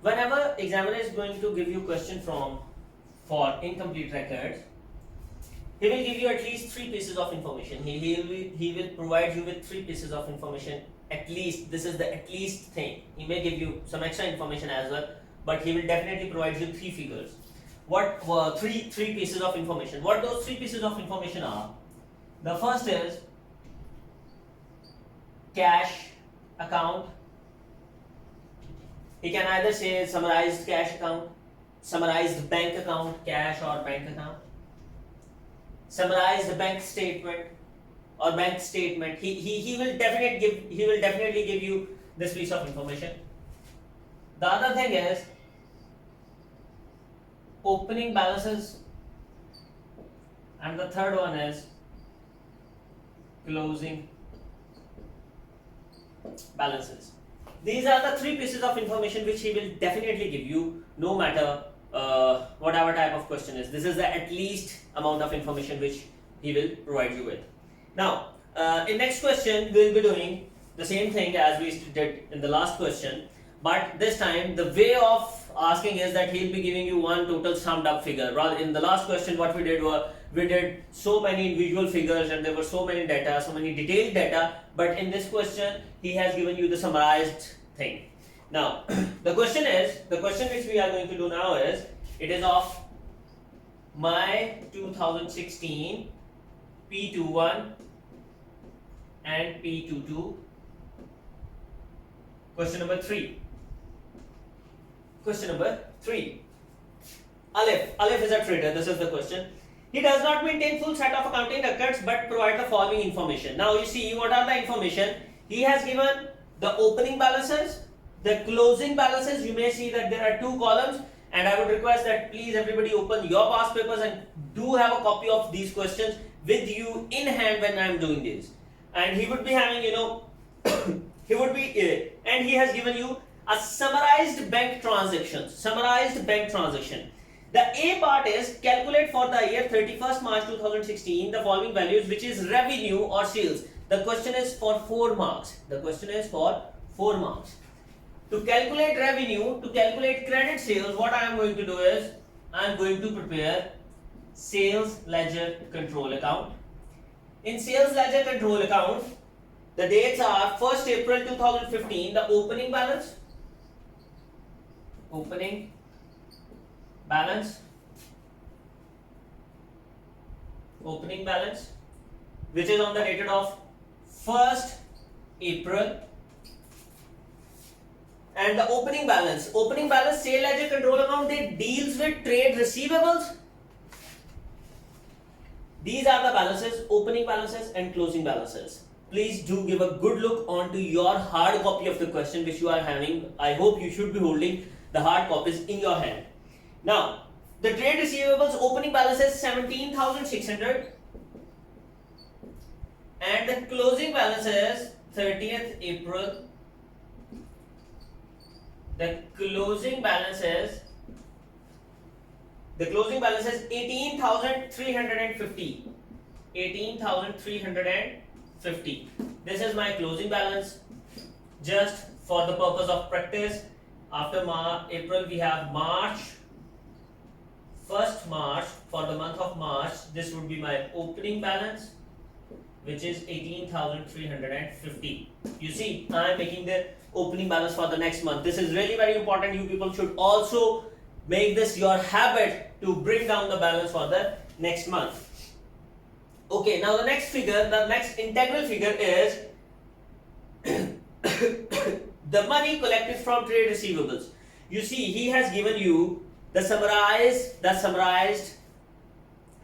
whenever examiner is going to give you question from for incomplete records, he will give you at least 3 pieces of information. He will provide you with 3 pieces of information at least. This is the at least thing. He may give you some extra information as well, but he will definitely provide you 3 figures. What three pieces of information? What those 3 pieces of information are? The first is cash account. He can either say summarized cash account, summarized bank account, cash or bank account, summarized bank statement or bank statement. He will definitely give you this piece of information. The other thing is opening balances, and the third one is closing balances. These are the 3 pieces of information which he will definitely give you, no matter whatever type of question is. This is the at least amount of information which he will provide you with. Now, in next question, we will be doing the same thing as we did in the last question, but this time the way of asking is that he will be giving you one total summed up figure. Rather, in the last question, what we did was we did so many individual figures and there were so many data, so many detailed data, but in this question, he has given you the summarized thing. Now, the question which we are going to do now is, it is of May 2016 P21 and P22. Question number 3. Question number 3. Aleph is a trader. This is the question. He does not maintain full set of accounting records but provide the following information. Now you see what are the information. He has given the opening balances, the closing balances. You may see that there are 2 columns, and I would request that please everybody open your past papers and do have a copy of these questions with you in hand when I am doing this. And he would be having, and he has given you a summarized bank transaction. The A part is calculate for the year 31st March 2016 the following values, which is revenue or sales. The question is for 4 marks. To calculate revenue, to calculate credit sales, what I am going to do is I am going to prepare sales ledger control account. In sales ledger control account, the dates are 1st April 2015, the opening balance, which is on the dated of 1st April, and the opening balance sale ledger control account, it deals with trade receivables. These are the balances, opening balances and closing balances. Please do give a good look onto your hard copy of the question which you are having. I hope you should be holding the hard copies in your hand. Now, the trade receivables opening balance is 17,600 and the closing balance is 30th April. The closing balance is 18,350. This is my closing balance. Just for the purpose of practice, after April we have March. 1st March, for the month of March, this would be my opening balance, which is 18,350. You see, I am making the opening balance for the next month. This is really very important. You people should also make this your habit to bring down the balance for the next month. Okay, now the next integral figure is the money collected from trade receivables. You see, he has given you the summarized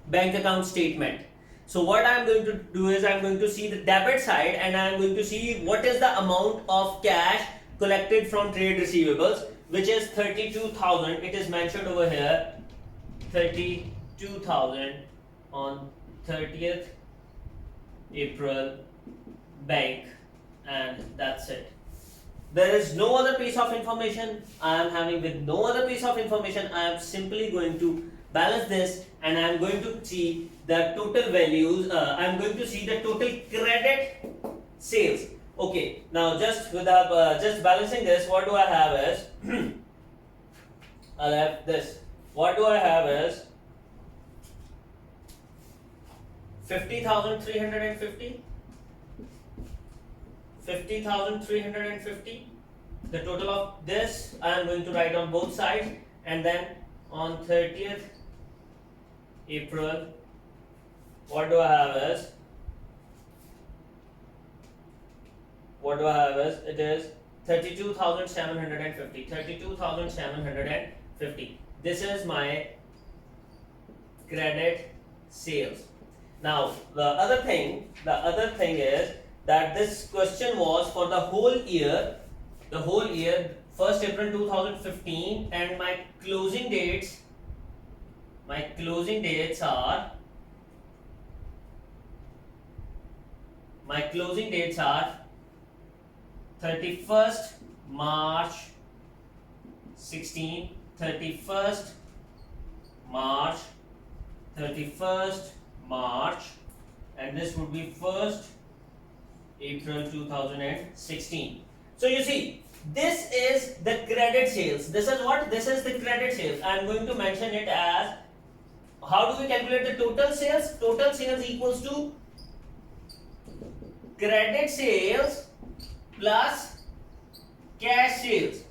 bank account statement. So what I am going to do is I am going to see the debit side and I am going to see what is the amount of cash collected from trade receivables, which is 32,000. It is mentioned over here, 32,000 on 30th April bank, and that's it. There is no other piece of information I am having. With no other piece of information, I am simply going to balance this and I am going to see the total values. I am going to see the total credit sales. Okay, now just balancing this, what do I have is I'll have this. What do I have is 50,350. 50,350. The total of this I am going to write on both sides, and then on 30th April, what do I have is it is 32,750. 32,750. This is my credit sales. Now the other thing is that this question was for the whole year, 1st April 2015, and my closing dates are 31st March 16, 31st March, 31st March, and this would be 1st April 2016. So you see, this is the credit sales. This is what? This is the credit sales. I am going to mention it as, how do we calculate the total sales? Total sales equals to credit sales plus cash sales.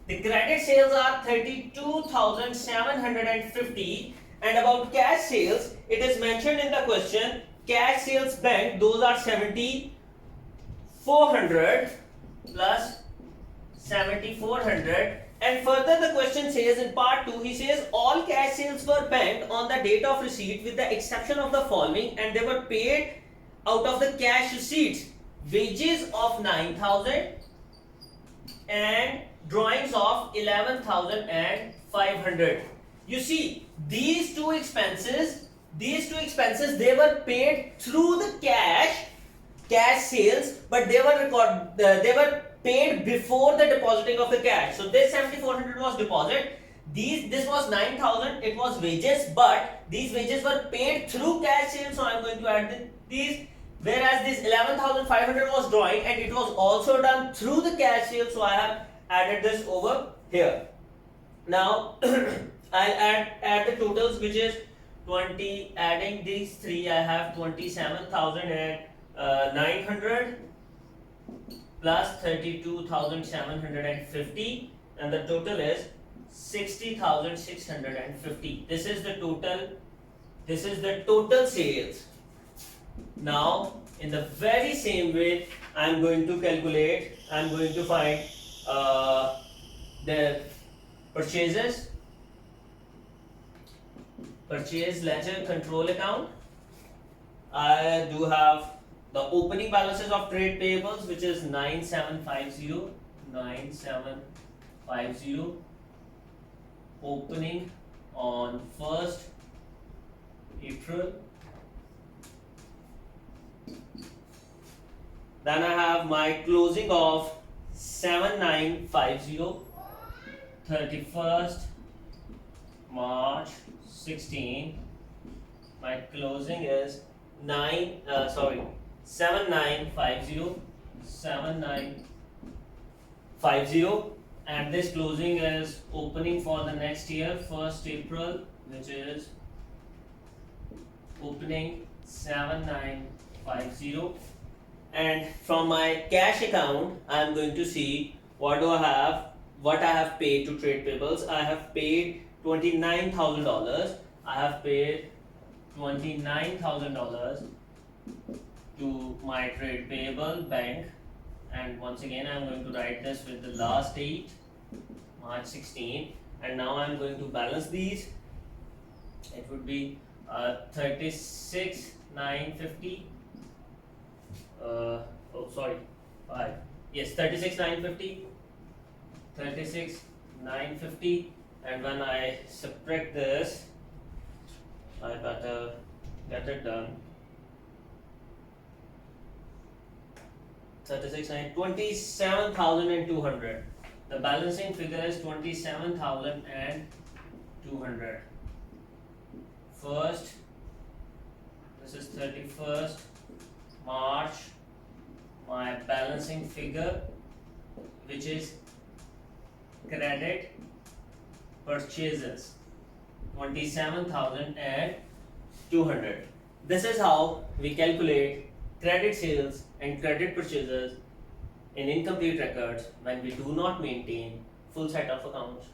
The credit sales are 32,750, and about cash sales, it is mentioned in the question, cash sales bank, those are 7,400 plus 7,400. And further the question says in part 2, he says all cash sales were banked on the date of receipt with the exception of the following, and they were paid out of the cash receipts: wages of 9,000 and drawings of 11,500. You see, these two expenses, they were paid through the cash sales, but they were paid before the depositing of the cash. So this 7,400 was deposit. This was 9,000. It was wages, but these wages were paid through cash sales. So I am going to add these. Whereas this 11,500 was drawing, and it was also done through the cash sales. So I have added this over here. Now I'll add the totals, which is 20. Adding these three, I have 27,900 plus 32,750, and the total is 60,650. This is the total sales. Now in the very same way, I am going to find the purchases, purchase ledger control account. I do have the opening balances of trade payables, which is 9750, opening on 1st April. Then I have my closing of 7950, 31st March 16. My closing is 7950, and this closing is opening for the next year, 1st April, which is opening 7950. And from my cash account, I am going to see what I have paid to trade payables. I have paid $29,000. I have paid $29,000 to my trade payable bank, and once again I am going to write this with the last date, March 16, and now I am going to balance these. It would be 36,950. 36,950, and when I subtract this, I better get it done. 27,200. The balancing figure is 27,200. First, this is 31st March. My balancing figure, which is credit purchases 27,200. This is how we calculate credit sales and credit purchases in incomplete records when we do not maintain full set of accounts